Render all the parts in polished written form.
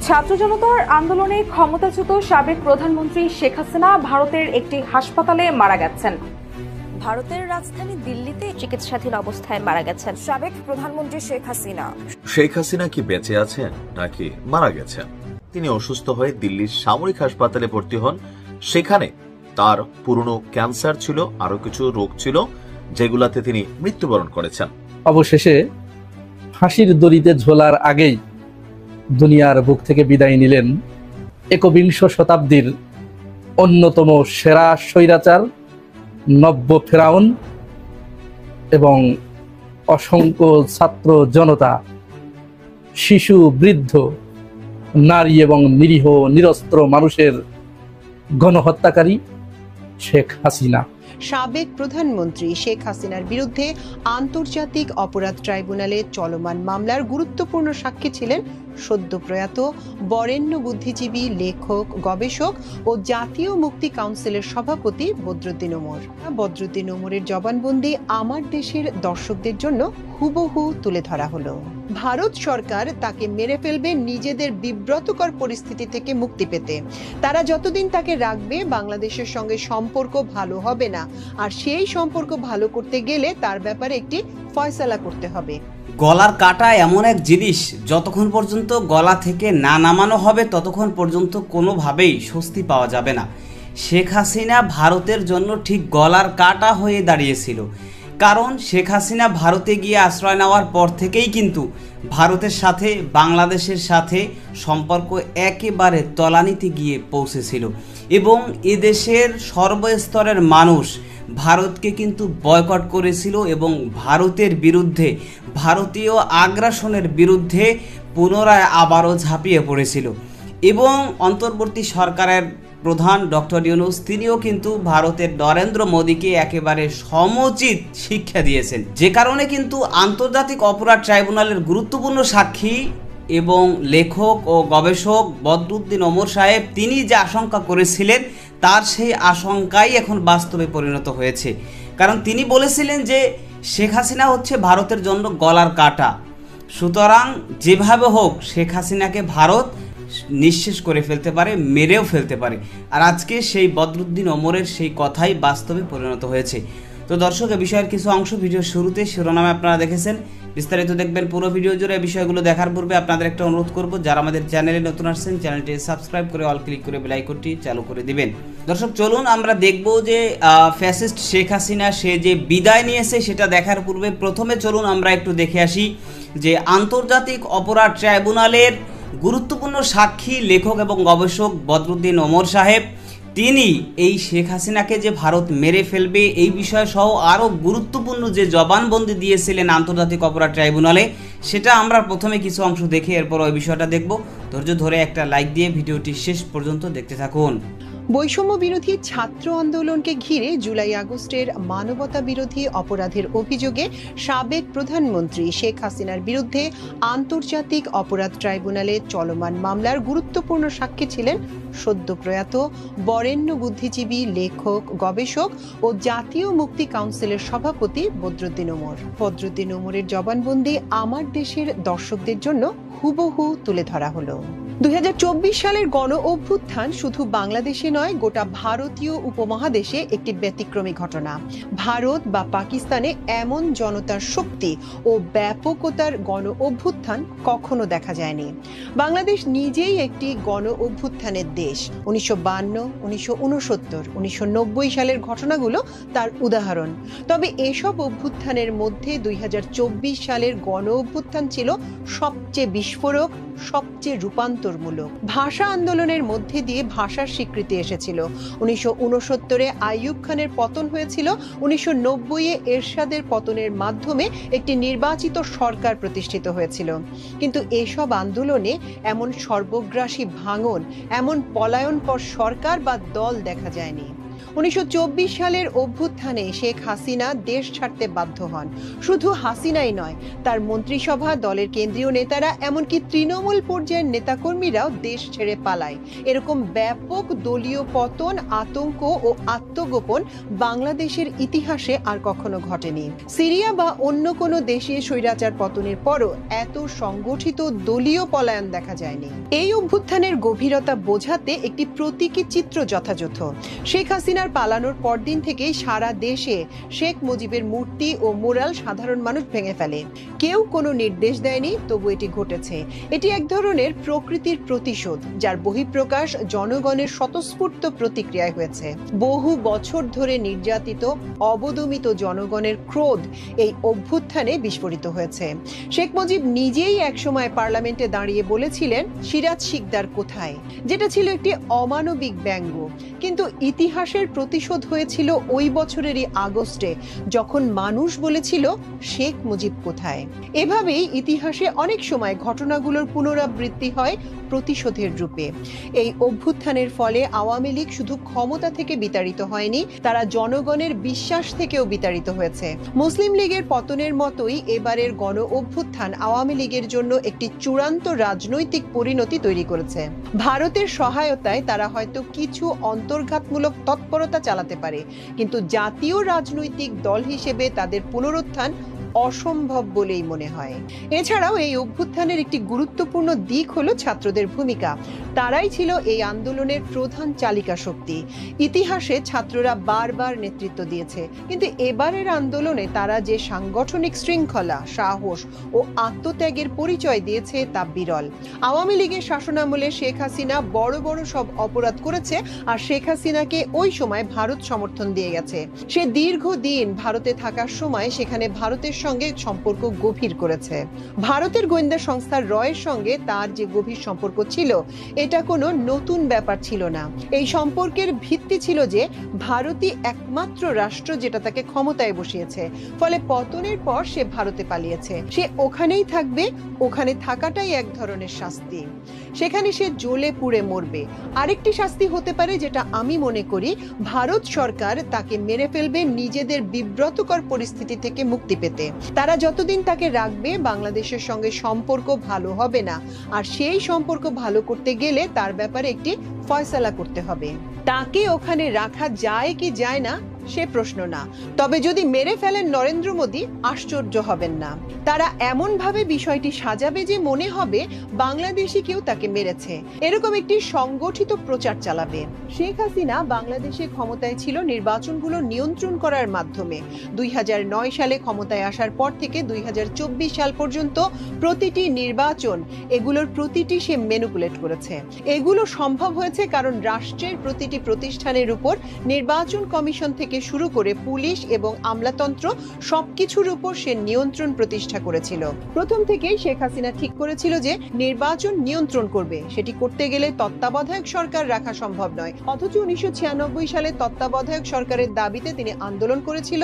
ছাত্র জনতার আন্দোলনে ক্ষমতাচ্যুত সাবেক প্রধানমন্ত্রী শেখ হাসিনা ভারতের একটি হাসপাতালে মারা গেছেন। ভারতের রাজধানী দিল্লিতে চিকিৎসাধীন অবস্থায় মারা গেছেন সাবেক প্রধানমন্ত্রী শেখ হাসিনা। শেখ হাসিনা কি বেঁচে আছেন নাকি মারা গেছেন? তিনি অসুস্থ হয়ে দিল্লির সামরিক হাসপাতালে ভর্তি হন। সেখানে তার পুরনো ক্যান্সার ছিল, আরো কিছু রোগ ছিল, যেগুলাতে তিনি মৃত্যুবরণ করেছেন। অবশেষে ফাঁসির দড়িতে ঝোলার আগেই দুনিয়ার বুক থেকে বিদায় নিলেন একবিংশ শতাব্দীর অন্যতম সেরা স্বৈরাচার, নব্য ফেরাউন এবং অসংখ্য ছাত্র জনতা, শিশু, বৃদ্ধ, নারী এবং নিরীহ নিরস্ত্র মানুষের গণহত্যাকারী শেখ হাসিনা। সাবেক প্রধানমন্ত্রী শেখ হাসিনার বিরুদ্ধে আন্তর্জাতিক অপরাধ ট্রাইব্যুনালে চলমান মামলার গুরুত্বপূর্ণ সাক্ষী ছিলেন সদ্য প্রয়াত বরেণ্য বুদ্ধিজীবী, লেখক, গবেষক ও জাতীয় মুক্তি কাউন্সিলের সভাপতি বদরুদ্দিন ওমর। বদরুদ্দিন ওমরের জবানবন্দি আমার দেশের দর্শকদের জন্য হুবহু তুলে ধরা হলো। ভারত সরকার তাকে মেরে ফেলবে নিজেদের বিব্রতকর পরিস্থিতি থেকে মুক্তি পেতে। তারা যতদিন তাকে রাখবে, বাংলাদেশের সঙ্গে সম্পর্ক ভালো হবে না, আর সেই সম্পর্ক ভালো করতে গেলে তার ব্যাপারে একটি ফয়সালা করতে হবে। গলার কাটা এমন এক জিনিস, যতক্ষণ পর্যন্ত গলা থেকে না নামানো হবে ততক্ষণ পর্যন্ত কোনোভাবেই স্বস্তি পাওয়া যাবে না। শেখ হাসিনা ভারতের জন্য ঠিক গলার কাটা হয়ে দাঁড়িয়েছিল। কারণ শেখ হাসিনা ভারতে গিয়ে আশ্রয় নেওয়ার পর থেকেই কিন্তু ভারতের সাথে বাংলাদেশের সাথে সম্পর্ক একেবারে তলানিতে গিয়ে পৌঁছেছিল এবং এদেশের সর্বস্তরের মানুষ ভারতকে কিন্তু বয়কট করেছিল এবং ভারতের বিরুদ্ধে, ভারতীয় আগ্রাসনের বিরুদ্ধে পুনরায় আবারও ঝাঁপিয়ে পড়েছিল। এবং অন্তর্বর্তী সরকারের প্রধান ডক্টর ইউনূস, তিনিও কিন্তু ভারতের নরেন্দ্র মোদীকে একেবারে সমুচিত শিক্ষা দিয়েছেন, যে কারণে কিন্তু আন্তর্জাতিক অপরাধ ট্রাইব্যুনালের গুরুত্বপূর্ণ সাক্ষী এবং লেখক ও গবেষক বদরুদ্দিন ওমর সাহেব, তিনি যে আশঙ্কা করেছিলেন তার সেই আশঙ্কাই এখন বাস্তবে পরিণত হয়েছে। কারণ তিনি বলেছিলেন যে শেখ হাসিনা হচ্ছে ভারতের জন্য গলার কাটা, সুতরাং যেভাবে হোক শেখ হাসিনাকে ভারত নিঃশেষ করে ফেলতে পারে, মেরেও ফেলতে পারে। আর আজকে সেই বদরুদ্দিন ওমরের সেই কথাই বাস্তবে পরিণত হয়েছে। তো দর্শক, এই বিষয়ের কিছু অংশ ভিডিওর শুরুতে শিরোনামে আপনারা দেখেছেন, বিস্তারিত দেখবেন পুরো ভিডিও জুড়ে। এই বিষয়গুলো দেখার পূর্বে আপনাদের একটা অনুরোধ করব, যারা আমাদের চ্যানেলে নতুন আসছেন চ্যানেলটি সাবস্ক্রাইব করে অল ক্লিক করে বেল আইকনটি চালু করে দিবেন। দর্শক, চলুন আমরা দেখব যে ফ্যাসিস্ট শেখ হাসিনা সে যে বিদায় নিয়েছে সেটা দেখার পূর্বে প্রথমে চলুন আমরা একটু দেখে আসি যে আন্তর্জাতিক অপরাধ ট্রাইব্যুনালের গুরুত্বপূর্ণ সাক্ষী, লেখক এবং গবেষক বদরুদ্দিন ওমর সাহেব, তিনি এই শেখ হাসিনাকে যে ভারত মেরে ফেলবে এই বিষয় সহ আরও গুরুত্বপূর্ণ যে জবানবন্দি দিয়েছিলেন আন্তর্জাতিক অপরাধ ট্রাইব্যুনালে, সেটা আমরা প্রথমে কিছু অংশ দেখে এরপর ওই বিষয়টা দেখব। ধৈর্য ধরে একটা লাইক দিয়ে ভিডিওটি শেষ পর্যন্ত দেখতে থাকুন। বৈষম্য বিরোধী ছাত্র আন্দোলনকে ঘিরে জুলাই আগস্টের মানবতা বিরোধী অপরাধের অভিযোগে সাবেক প্রধানমন্ত্রী শেখ হাসিনার বিরুদ্ধে আন্তর্জাতিক অপরাধ ট্রাইব্যুনালে চলমান মামলার গুরুত্বপূর্ণ সাক্ষী ছিলেন সদ্য প্রয়াত বরেণ্য বুদ্ধিজীবী, লেখক, গবেষক ও জাতীয় মুক্তি কাউন্সিলের সভাপতি বদরুদ্দিন ওমর। বদরুদ্দিন ওমরের জবানবন্দি আমার দেশের দর্শকদের জন্য হুবহু তুলে ধরা হলো। 2024 সালের গণ অভ্যুত্থান শুধু বাংলাদেশে নয়, গোটা ভারতীয় উপমহাদেশে একটি ব্যতিক্রমী ঘটনা। ভারত বা পাকিস্তানে এমন জনতার শক্তি ও ব্যাপকতার গণ অভ্যুত্থান কখনো দেখা যায়নি। বাংলাদেশ নিজেই একটি গণ অভ্যুত্থানের দেশ। 1952, 1969, 1990 সালের ঘটনাগুলো তার উদাহরণ। তবে এসব অভ্যুত্থানের মধ্যে 2024 সালের গণ অভ্যুত্থান ছিল সবচেয়ে বিস্ফোরক, সবচেয়ে রূপান্তরমূলক। ভাষা আন্দোলনের মধ্যে দিয়ে ভাষার স্বীকৃতি এসেছিল। 1969-এ আইয়ুব খানের পতন হয়েছিল। 1990-এ এরশাদের পতনের মাধ্যমে একটি নির্বাচিত সরকার প্রতিষ্ঠিত হয়েছিল। কিন্তু এসব আন্দোলনে এমন সর্বগ্রাসী ভাঙন, এমন পলায়নপর সরকার বা দল দেখা যায়নি। 1924 সালের অভ্যুত্থানে শেখ হাসিনা দেশ ছাড়তে বাধ্য হন। শুধু হাসিনাই নয়, তার মন্ত্রিসভা, দলের কেন্দ্রীয় নেতারা, এমনকি তৃণমূল পর্যায়ের নেতাকর্মীরাও দেশ ছেড়ে পালায়। এরকম ব্যাপক দলীয় পতন, আতঙ্ক ও আত্মগোপন বাংলাদেশের ইতিহাসে আর কখনো ঘটেনি। সিরিয়া বা অন্য কোনো দেশে স্বৈরাচার পতনের পরও এত সংগঠিত দলীয় পলায়ন দেখা যায়নি। এই অভ্যুত্থানের গভীরতা বোঝাতে একটি প্রতীকী চিত্র যথাযথ। শেখ হাসিনার পালানোর পরদিন থেকেই সারা দেশে শেখ মুজিবের মূর্তি ও মুরাল সাধারণ মানুষ ভেঙে ফেলে। কেউ কোনো নির্দেশ দেয়নি, তবু এটি ঘটেছে। এটি এক ধরনের প্রকৃতির প্রতিশোধ, যার বহিঃপ্রকাশ জনগণের স্বতঃস্ফূর্ত প্রতিক্রিয়ায় হয়েছে। বহু বছর ধরে নির্যাতিত, অবদমিত জনগণের ক্রোধ এই অভ্যুত্থানে বিস্ফোরিত হয়েছে। শেখ মুজিব নিজেই একসময় পার্লামেন্টে দাঁড়িয়ে বলেছিলেন, সিরাজ শিকদার কোথায়, যেটা ছিল একটি অমানবিক ব্যঙ্গ। কিন্তু ইতিহাসের প্রতিশোধ হয়েছিল ওই বছরেরই আগস্টে, যখন মানুষ বলেছিল শেখ মুজিব কোথায়। এভাবেই ইতিহাসে অনেক সময় ঘটনাগুলোর পুনরাবৃত্তি হয় প্রতিশোধের রূপে। এই অভ্যুত্থানের ফলে আওয়ামী লীগ শুধু ক্ষমতা থেকে বিতাড়িত হয়নি, তারা জনগণের বিশ্বাস থেকেও বিতাড়িত হয়েছে। মুসলিম লীগের পতনের মতোই এবারের গণ অভ্যুত্থান আওয়ামী লীগের জন্য একটি চূড়ান্ত রাজনৈতিক পরিণতি তৈরি করেছে। ভারতের সহায়তায় তারা হয়তো কিছু অন্তর্ঘাতমূলক তৎপরতা চালাতে পারে, কিন্তু জাতীয় রাজনৈতিক দল হিসেবে তাদের পুনরুত্থান অসম্ভব বলেই মনে হয়। এছাড়াও এই অভ্যুত্থানের একটি গুরুত্বপূর্ণ দিক হলো ছাত্রদের ভূমিকা। তারাই ছিল এই আন্দোলনের প্রধান চালিকা শক্তি। ইতিহাসে ছাত্ররা বারবার নেতৃত্ব দিয়েছে, কিন্তু এবারের আন্দোলনে তারা যে সাংগঠনিক শৃঙ্খলা, সাহস ও আত্মত্যাগের পরিচয় দিয়েছে তা বিরল। আওয়ামী লীগের শাসনামলে শেখ হাসিনা বড় বড় সব অপরাধ করেছে, আর শেখ হাসিনাকে ওই সময় ভারত সমর্থন দিয়ে গেছে। সে দীর্ঘদিন ভারতে থাকার সময় সেখানে ভারতের সঙ্গে সম্পর্ক গভীর করেছে। ভারতের গোয়েন্দা সংস্থা রয়ের সঙ্গে তার যে গভীর সম্পর্ক ছিল, এটা কোনো নতুন ব্যাপার ছিল না। এই সম্পর্কের ভিত্তি ছিল যে ভারতই একমাত্র রাষ্ট্র যেটা তাকে ক্ষমতায় বসিয়েছে। ফলে পতনের পর সে ভারতে পালিয়েছে, সে ওখানেই থাকবে। ওখানে থাকাটাই এক ধরনের শাস্তি। সেখানে সে জ্বলে পুড়ে মরবে। আরেকটি শাস্তি হতে পারে, যেটা আমি মনে করি, ভারত সরকার তাকে মেরে ফেলবে নিজেদের বিব্রতকর পরিস্থিতি থেকে মুক্তি পেতে। তারা যতদিন তাকে রাখবে, বাংলাদেশের সঙ্গে সম্পর্ক ভালো হবে না। আর সেই সম্পর্ক ভালো করতে গেলে তার ব্যাপারে একটি ফয়সালা করতে হবে। তাকে ওখানে রাখা যায় কি যায় না সে প্রশ্ন না, তবে যদি মেরে ফেলেন নরেন্দ্র মোদী, আশ্চর্য হবেন না। তারা এমন ভাবে বিষয়টি সাজাবে যে মনে হবে বাংলাদেশি কেউ তাকে মেরেছে। এরকম একটি সংগঠিত প্রচার চালাবে। শেখ হাসিনা বাংলাদেশে ক্ষমতায় ছিল নির্বাচনগুলো নিয়ন্ত্রণ করার মাধ্যমে। 2009 সালে ক্ষমতায় আসার পর থেকে 2024 সাল পর্যন্ত প্রতিটি নির্বাচন, এগুলোর প্রতিটি সে ম্যানিপুলেট করেছে। এগুলো সম্ভব হয়েছে কারণ রাষ্ট্রের প্রতিটি প্রতিষ্ঠানের উপর নির্বাচন কমিশন থেকে শুরু করে পুলিশ এবং আমলাতন্ত্র সবকিছুর উপর সে নিয়ন্ত্রণ প্রতিষ্ঠা করেছিল। প্রথম থেকেই শেখ হাসিনা ঠিক করেছিল যে নির্বাচন নিয়ন্ত্রণ করবে। সেটি করতে গেলে তত্ত্বাবধায়ক সরকার রাখা সম্ভব নয়। অথচ 1996 সালে তত্ত্বাবধায়ক সরকারের দাবিতে তিনি আন্দোলন করেছিল,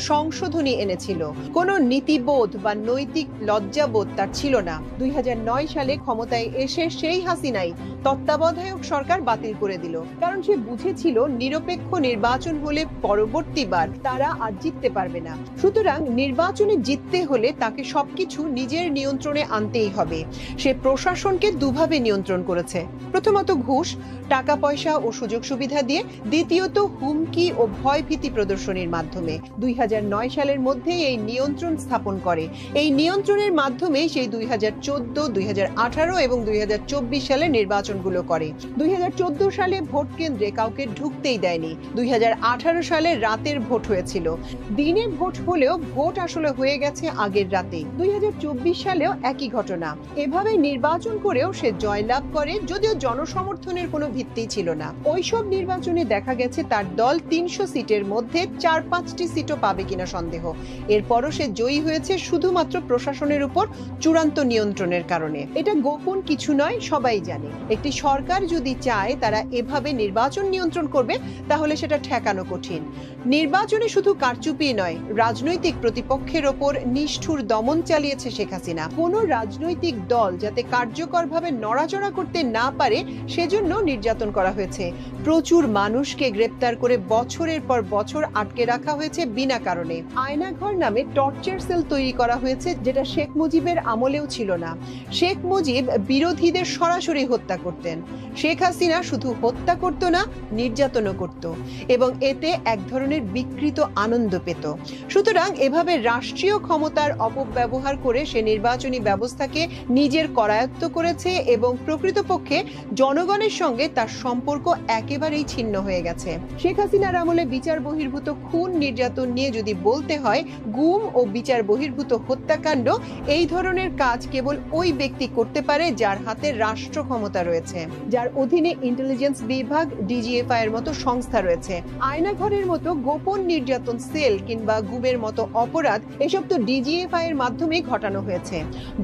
সংশোধনী এনেছিল। কোনো নীতিবোধ বা নৈতিক লজ্জাবোধ তার ছিল না। 2009 সালে ক্ষমতায় এসে সেই হাসিনাই তত্ত্বাবধায়ক সরকার বাতিল করে দিল, কারণ সে বুঝেছিল নিরপেক্ষ নির্বাচন হলে পরবর্তীবার তারা আর জিততে পারবে না। সুতরাং নির্বাচনে জিততে হলে তাকে সবকিছু নিজের নিয়ন্ত্রণে আনতেই হবে। সে প্রশাসনকে দুভাবে নিয়ন্ত্রণ করেছে। প্রথমত ঘুষ, টাকা পয়সা ও সুযোগ সুবিধা দিয়ে, দ্বিতীয়ত হুমকি ও ভয়ভীতি প্রদর্শনীর মাধ্যমে। 2009 সালের মধ্যে এই নিয়ন্ত্রণ স্থাপন করে। এই নিয়ন্ত্রণের মাধ্যমে সেই 2014, 2018 এবং 2024 সালের নির্বাচনগুলো করে। 2014 সালে ভোট কেন্দ্রে কাউকে ঢুকতেই দেয়নি। 2018 সালে রাতের ভোট হয়েছিল। দিনে ভোট হলেও ভোট আসলে হয়ে গেছে আগের রাতে। 2024 সালেও একই ঘটনা। এভাবে নির্বাচন করেও সে জয়লাভ করে, যদিও জনসমর্থনের কোনো ভিত্তি ছিল না। ওইসব নির্বাচনে দেখা গেছে তার দল 300 সিটের মধ্যে 4-5টি সিটও পাবে কিনা সন্দেহ। এরপরও সে জয়ী হয়েছে শুধুমাত্র প্রশাসনের উপর চূড়ান্ত নিয়ন্ত্রণের কারণে। এটা গোপন কিছু নয়, সবাই জানে। একটি সরকার যদি চায় তারা এভাবে নির্বাচন নিয়ন্ত্রণ করবে, তাহলে সেটা ঠেকানো কঠিন। নির্বাচনে শুধু কারচুপি নয়, রাজনৈতিক প্রতিপক্ষের ওপর নিষ্ঠুর দমন চালিয়েছে শেখ হাসিনা। কোনো রাজনৈতিক দল যাতে কার্যকরভাবে নড়াচড়া করতে না পারে সেজন্য নির্যাতন করা হয়েছে। প্রচুর মানুষকে গ্রেপ্তার করে বছরের পর বছর আটকে রাখা হয়েছে বিনা কারণে। আয়নাঘর নামে টর্চার সেল তৈরি করা হয়েছে, যেটা শেখ মুজিবের আমলেও ছিল না। শেখ মুজিব বিরোধীদের সরাসরি হত্যা করতেন। শেখ হাসিনা শুধু হত্যা করত না, নির্যাতনও করত এবং এতে এক ধরনের বিকৃত আনন্দ পেত। সুতরাং এভাবে রাষ্ট্রীয় ক্ষমতার অপব্যবহার করে সে নির্বাচনী ব্যবস্থাকে নিজের করায়ত্ত করেছে এবং প্রকৃতপক্ষে জনগণের সঙ্গে তার সম্পর্ক একেবারেই ছিন্ন হয়ে গেছে। শেখ হাসিনার আমলে বিচার বহির্ভূত খুন নির্যাতন নিয়ে যদি বলতে হয়, গুম ও বিচার বহির্ভূত হত্যাকাণ্ড এই ধরনের কাজ কেবল ওই ব্যক্তি করতে পারে যার হাতে রাষ্ট্র ক্ষমতা রয়েছে, যার অধীনে ইন্টেলিজেন্স বিভাগ, ডিজিএফআই এর মতো সংস্থা রয়েছে। আয়নাঘরের মতো গোপন নির্যাতন সেল কিংবা গুমের মতো অপরাধ, এসব তো ডিজিএফআই এর মাধ্যমে ঘটানো হয়েছে।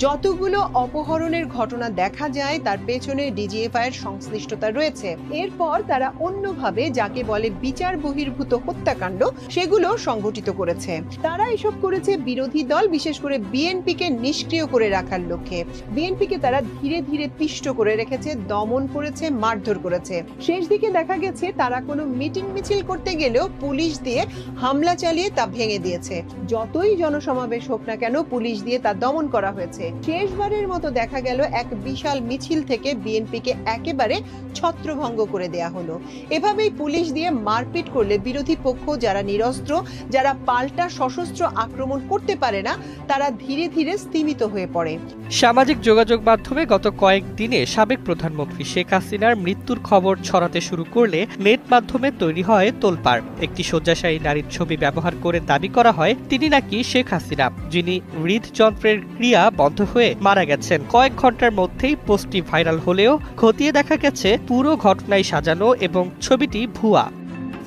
যতগুলো অপহরণের ঘটনা দেখা যায় তার পেছনে ডিজিএফআই এর সংশ্লিষ্টতা রয়েছে। এরপর তারা অন্যভাবে যাকে বলে বিচার বহির্ভূত হত্যাকাণ্ড, সেগুলো সংগঠিত করেছে। তারা এসব করেছে বিরোধী দল, বিশেষ করে বিএনপিকে নিষ্ক্রিয় করে রাখার লক্ষ্যে। বিএনপিকে তারা ধীরে ধীরে পিষ্ট করে রেখেছে, দমন করেছে, মারধর করেছে। শেষ দিকে দেখা গেছে তারা কোনো মিটিং মিছিল করতে গেলেও পুলিশ দিয়ে হামলা চালিয়ে তা ভেঙে দিয়েছে। যতই জনসমাবেশ হোক না কেন, পুলিশ দিয়ে তা দমন করা হয়েছে। শেষবারের মতো দেখা গেল এক বিশাল মিছিল থেকে বিএনপিকে একেবারে ছত্রভঙ্গ করে দেয়া হলো। এভাবেই পুলিশ দিয়ে মারপিট করলে বিরোধী পক্ষ, যারা নিরস্ত্র, যারা পাল্টা সশস্ত্র আক্রমণ করতে পারে না, তারা ধীরে ধীরে স্তিমিত হয়ে পড়ে। সামাজিক যোগাযোগ মাধ্যমে গত কয়েকদিনে সাবেক প্রধানমন্ত্রী শেখ হাসিনার মৃত্যুর খবর ছড়াতে শুরু করলে নেট মাধ্যমে তৈরি হয় তোলপাড়। একটি শয্যাশায়ী নারীর ছবি ব্যবহার করে দাবি করা হয় তিনি নাকি শেখ হাসিনা, যিনি হৃদযন্ত্রের ক্রিয়া বন্ধ হয়ে মারা গেছেন। কয়েক ঘন্টার মধ্যেই পোস্টটি ভাইরাল হলেও খতিয়ে দেখা গেছে পুরো ঘটনাই সাজানো এবং ছবিটি ভুয়া।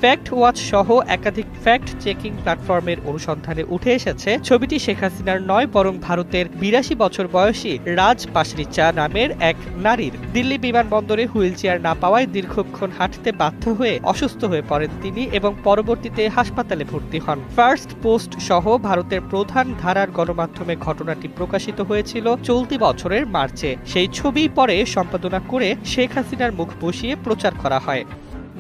ফ্যাক্ট ওয়াচ সহ একাধিক ফ্যাক্ট চেকিং প্ল্যাটফর্মের অনুসন্ধানে উঠে এসেছে ছবিটি শেখ হাসিনার নয়, বরং ভারতের 82 বছর বয়সী রাজ পাশরিচা নামের এক নারীর। দিল্লি বিমানবন্দরে হুইল চেয়ার না পাওয়ায় দীর্ঘক্ষণ হাঁটতে বাধ্য হয়ে অসুস্থ হয়ে পড়েন তিনি এবং পরবর্তীতে হাসপাতালে ভর্তি হন। ফার্স্ট পোস্ট সহ ভারতের প্রধান ধারার গণমাধ্যমে ঘটনাটি প্রকাশিত হয়েছিল চলতি বছরের মার্চে। সেই ছবি পরে সম্পাদনা করে শেখ হাসিনার মুখ বসিয়ে প্রচার করা হয়।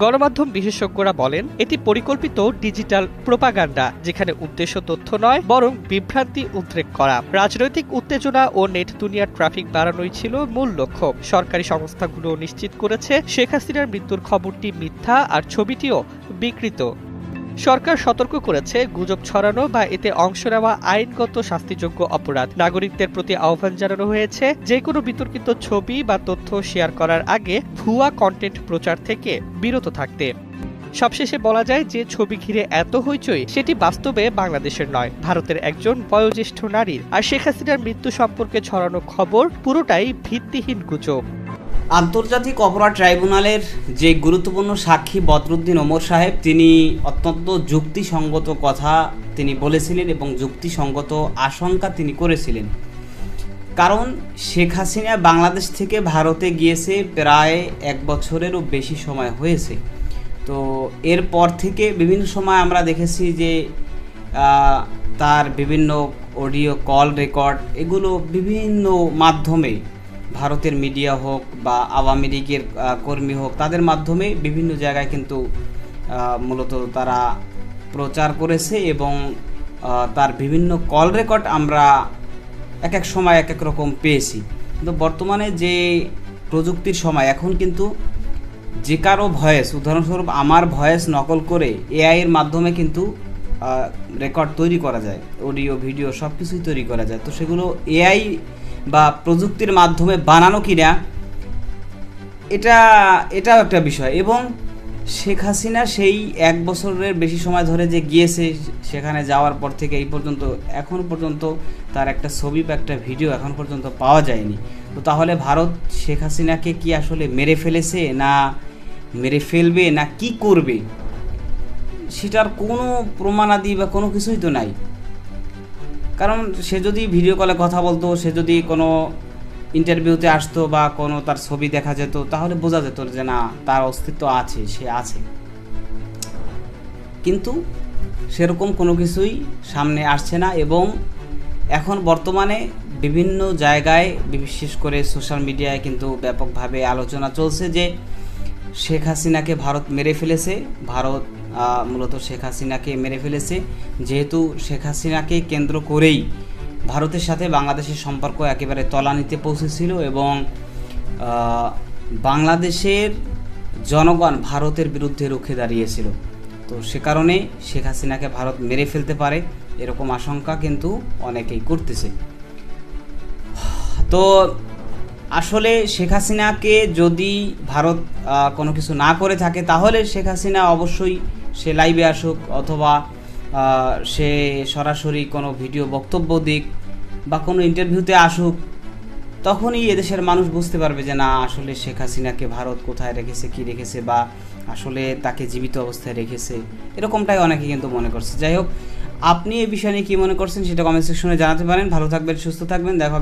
গণমাধ্যম বিশেষজ্ঞরা বলেন এটি পরিকল্পিত ডিজিটাল প্রোপাগান্ডা, যেখানে উদ্দেশ্য তথ্য নয় বরং বিভ্রান্তি উদ্রেক করা। রাজনৈতিক উত্তেজনা ও নেট দুনিয়ার ট্রাফিক বাড়ানোই ছিল মূল লক্ষ্য। সরকারি সংস্থাগুলো নিশ্চিত করেছে শেখ হাসিনার মৃত্যুর খবরটি মিথ্যা আর ছবিটিও বিকৃত। সরকার সতর্ক করেছে গুজব ছড়ানো বা এতে অংশ নেওয়া আইনগত শাস্তিযোগ্য অপরাধ। নাগরিকদের প্রতি আহ্বান জানানো হয়েছে যে কোনো বিতর্কিত ছবি বা তথ্য শেয়ার করার আগে ভুয়া কন্টেন্ট প্রচার থেকে বিরত থাকতে। সবশেষে বলা যায় যে ছবি ঘিরে এত হইচই সেটি বাস্তবে বাংলাদেশের নয়, ভারতের একজন বয়োজ্যেষ্ঠ নারীর। আর শেখ হাসিনার মৃত্যু সম্পর্কে ছড়ানো খবর পুরোটাই ভিত্তিহীন গুজব। আন্তর্জাতিক অপরাধ ট্রাইব্যুনালের যে গুরুত্বপূর্ণ সাক্ষী বদরুদ্দিন ওমর সাহেব, তিনি অত্যন্ত যুক্তিসঙ্গত কথা তিনি বলেছিলেন এবং যুক্তিসঙ্গত আশঙ্কা তিনি করেছিলেন। কারণ শেখ হাসিনা বাংলাদেশ থেকে ভারতে গিয়েছে প্রায় 1 বছরেরও বেশি সময় হয়েছে। তো এরপর থেকে বিভিন্ন সময় আমরা দেখেছি যে তার বিভিন্ন অডিও কল রেকর্ড, এগুলো বিভিন্ন মাধ্যমে, ভারতের মিডিয়া হোক বা আওয়ামী লীগের কর্মী হোক, তাদের মাধ্যমে বিভিন্ন জায়গায় কিন্তু মূলত তারা প্রচার করেছে এবং তার বিভিন্ন কল রেকর্ড আমরা এক এক সময় এক এক রকম পেয়েছি। কিন্তু বর্তমানে যে প্রযুক্তির সময়, এখন কিন্তু যে কারো ভয়েস, উদাহরণস্বরূপ আমার ভয়েস নকল করে এআই এর মাধ্যমে কিন্তু রেকর্ড তৈরি করা যায়, অডিও ভিডিও সব কিছুই তৈরি করা যায়। তো সেগুলো এআই বা প্রযুক্তির মাধ্যমে বানানো কিনা এটাও একটা বিষয়। এবং শেখ হাসিনা সেই 1 বছরের বেশি সময় ধরে যে গিয়েছে, সেখানে যাওয়ার পর থেকে এই পর্যন্ত এখন পর্যন্ত তার একটা ছবি বা একটা ভিডিও এখন পর্যন্ত পাওয়া যায়নি। তো তাহলে ভারত শেখ হাসিনাকে কি আসলে মেরে ফেলেছে, না মেরে ফেলবে, না কি করবে, সেটার কোনো প্রমাণাদি বা কোনো কিছুই তো নাই। কারণ সে যদি ভিডিও কলে কথা বলতো, সে যদি কোনো ইন্টারভিউতে আসতো বা কোনো তার ছবি দেখা যেত, তাহলে বোঝা যেত যে না, তার অস্তিত্ব আছে, সে আছে। কিন্তু সেরকম কোনো কিছুই সামনে আসছে না। এবং এখন বর্তমানে বিভিন্ন জায়গায় বিশেষ করে সোশ্যাল মিডিয়ায় কিন্তু ব্যাপকভাবে আলোচনা চলছে যে শেখ হাসিনাকে ভারত মেরে ফেলেছে, ভারত মূলত শেখ হাসিনাকে মেরে ফেলেছে। যেহেতু শেখ হাসিনাকে কেন্দ্র করেই ভারতের সাথে বাংলাদেশের সম্পর্ক একেবারে তলানিতে পৌঁছেছিল এবং বাংলাদেশের জনগণ ভারতের বিরুদ্ধে রুখে দাঁড়িয়েছিল। তো সে কারণে শেখ হাসিনাকে ভারত মেরে ফেলতে পারে এরকম আশঙ্কা কিন্তু অনেকেই করতেছে। তো আসলে শেখ হাসিনাকে যদি ভারত কোনো কিছু না করে থাকে তাহলে শেখ হাসিনা অবশ্যই সে লাইভে আসুক অথবা সে সরাসরি কোনো ভিডিও বক্তব্য দিক বা কোনো ইন্টারভিউতে আসুক, তখনই এদেশের মানুষ বুঝতে পারবে যে না আসলে শেখ হাসিনাকে ভারত কোথায় রেখেছে, কি রেখেছে, বা আসলে তাকে জীবিত অবস্থায় রেখেছে, এরকমটাই অনেকে কিন্তু মনে করছে। যাই হোক, আপনি এই বিষয় নিয়ে কী মনে করছেন সেটা কমেন্ট সেকশনে জানাতে পারেন। ভালো থাকবেন, সুস্থ থাকবেন, দেখা হবে।